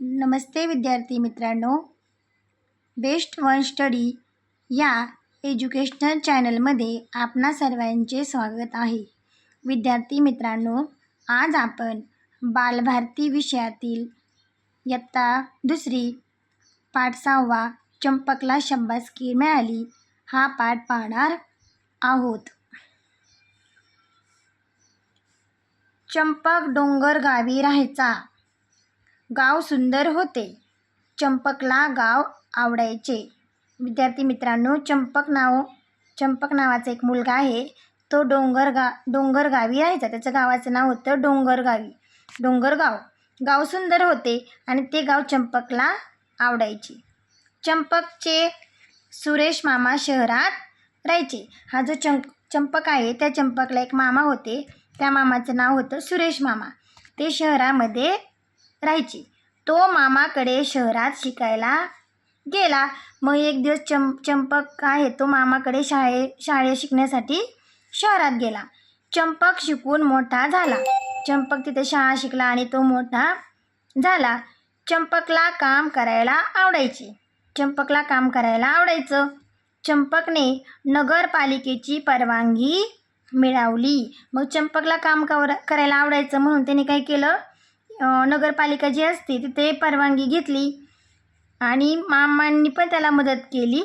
नमस्ते विद्यार्थी मित्रांनो, best one study या एज्युकेशनल चॅनलमध्ये आपणा सर्वांचे स्वागत आहे। विद्यार्थी मित्रांनो, आज आपण बालभारती विषयातील इयत्ता दुसरी पाठ 6 चंपकला शाबासकी मिळाली हा पाठ पाहणार आहोत। चंपक डोंगर गावी राहायचा। गाव सुंदर होते। चंपकला गाव आवडायचे। विद्यार्थी मित्रांनो, चंपक नावाचा एक मुलगा आहे। तो डोंगर गावी राहायचा। त्याचं गावाचं नाव होतं डोंगरगाव। गाव सुंदर होते आणि ते गाव चंपकला आवडायचे। चंपकचे सुरेश मामा शहरात राहायचे। हा जो चंपक आहे त्या चंपकला एक मामा होते। त्या मामाचं नाव होतं सुरेश मामा। ते शहरामध्ये राहायचे। तो मामाकडे शहरात शिकायला गेला। मग एक दिवस चंपक आहे तो मामाकडे शाळेत शिकण्यासाठी शहरात गेला। चंपक शिकून मोठा झाला। चंपक तिथे शाळा शिकला आणि तो मोठा झाला। चंपकला काम करायला आवडायचं। चंपकने नगरपालिकेची परवानगी मिळवली। मग चंपकला काम करायला आवडायचं म्हणून त्याने काय केलं, नगरपालिका जी असते तिथे परवानगी घेतली आणि मामांनी पण त्याला मदत केली।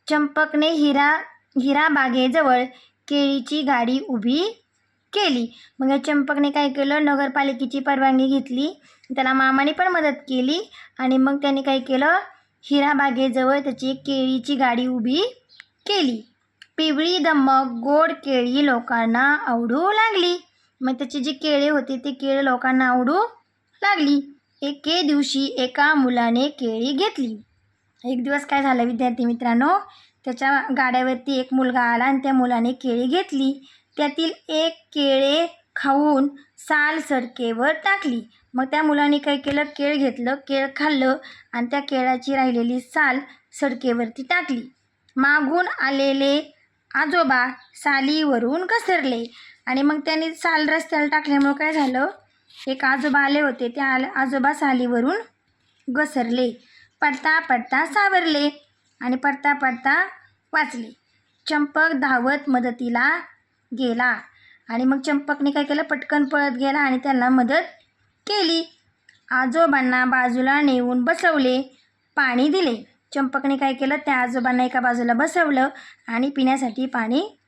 चंपकने हिरा बागेजवळ केळीची गाडी उभी केली। मग चंपकने काय केलं, नगरपालिकेची परवानगी घेतली, त्याला मामाने पण मदत केली आणि मग त्याने काय केलं, हिरा बागेजवळ त्याची एक केळीची गाडी उभी केली। पिवळी धम्मक गोड केळी लोकांना आवडू लागली। मग त्याची जी केळी होती ती केळी लोकांना आवडू लागली। एके दिवशी एका मुलाने केळी घेतली। एक दिवस काय झालं विद्यार्थी मित्रांनो, त्याच्या गाड्यावरती एक मुलगा आला आणि त्या मुलाने केळी घेतली। त्यातील एक केळे खाऊन साल सडकेवर टाकली। मग त्या मुलाने काय केलं, केळ खाल्लं आणि त्या केळाची राहिलेली साल सडकेवरती टाकली। मागून आलेले आजोबा सालीवरून घसरले आणि मग त्यांनी साल रस्त्याला टाकल्यामुळे काय झालं, एक आजोबा आले होते, त्या आजोबा सालीवरून घसरले। पडता पडता सावरले आणि पडता पडता वाचले। चंपक धावत मदतीला गेला आणि मग चंपकने काय केलं, पटकन पळत गेला आणि त्यांना मदत केली। आजोबांना बाजूला नेऊन बसवले, पाणी दिले। चंपकने काय केलं, त्या आजोबांना एका बाजूला बसवलं आणि पिण्यासाठी पाणी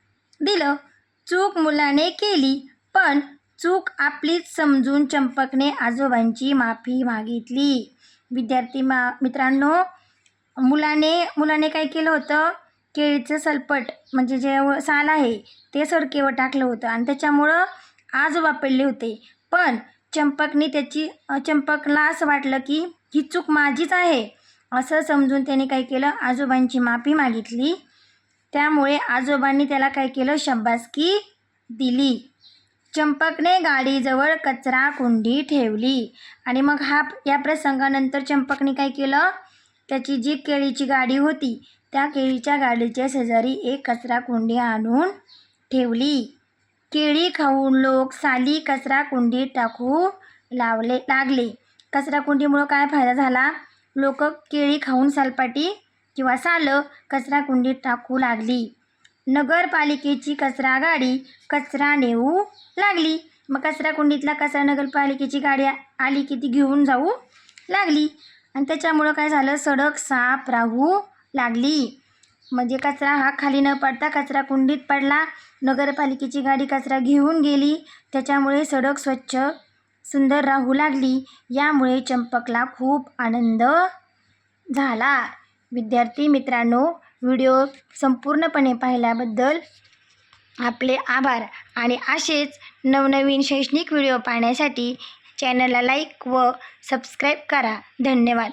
दिलं। चूक मुलाने केली, पण चूक आपलीच समजून चंपकने आजोबांची माफी मागितली। विद्यार्थी मित्रांनो, मुलाने काय केलं होतं, केळीचं सलपट म्हणजे जे साल आहे ते सडकेवर टाकलं होतं आणि त्याच्यामुळं आजोबा पडले होते। पण चंपकला असं वाटलं की ही चूक माझीच आहे असं समजून त्याने काय केलं, आजोबांची माफी मागितली। त्यामुळे आजोबांनी त्याला काय केलं, शाबासकी दिली। चंपकने गाडीजवळ कचरा कुंडी ठेवली आणि मग या प्रसंगानंतर चंपकने काय केलं, त्याची जी केळीची गाडी होती त्या केळीच्या गाडीच्या शेजारी एक कचरा कुंडी आणून ठेवली। केळी खाऊन लोक साली कचरा कुंडीत टाकू लागले। कचरा कुंडीमुळे काय फायदा झाला, लोक केळी खाऊन सालपाटी किंवा सालं कचरा कुंडीत टाकू लागली। नगरपालिकेची कचरा गाडी कचरा नेऊ लागली। मग कचरा कुंडीतला कचरा नगरपालिकेची गाडी आली की ती घेऊन जाऊ लागली आणि त्याच्यामुळं काय झालं, सडक साफ राहू लागली। म्हणजे कचरा हा खाली न पडता कचरा कुंडीत पडला। नगरपालिकेची गाडी कचरा घेऊन गेली, त्याच्यामुळे सडक स्वच्छ सुंदर राहू लागली। यामुळे चंपकला खूप आनंद झाला। विद्यार्थी मित्रांनो, व्हिडिओ संपूर्णपणे पाहिल्याबद्दल आपले आभार आणि असेच नवनवीन शैक्षणिक व्हिडिओ पाहण्यासाठी चॅनलला लाईक व सबस्क्राईब करा। धन्यवाद।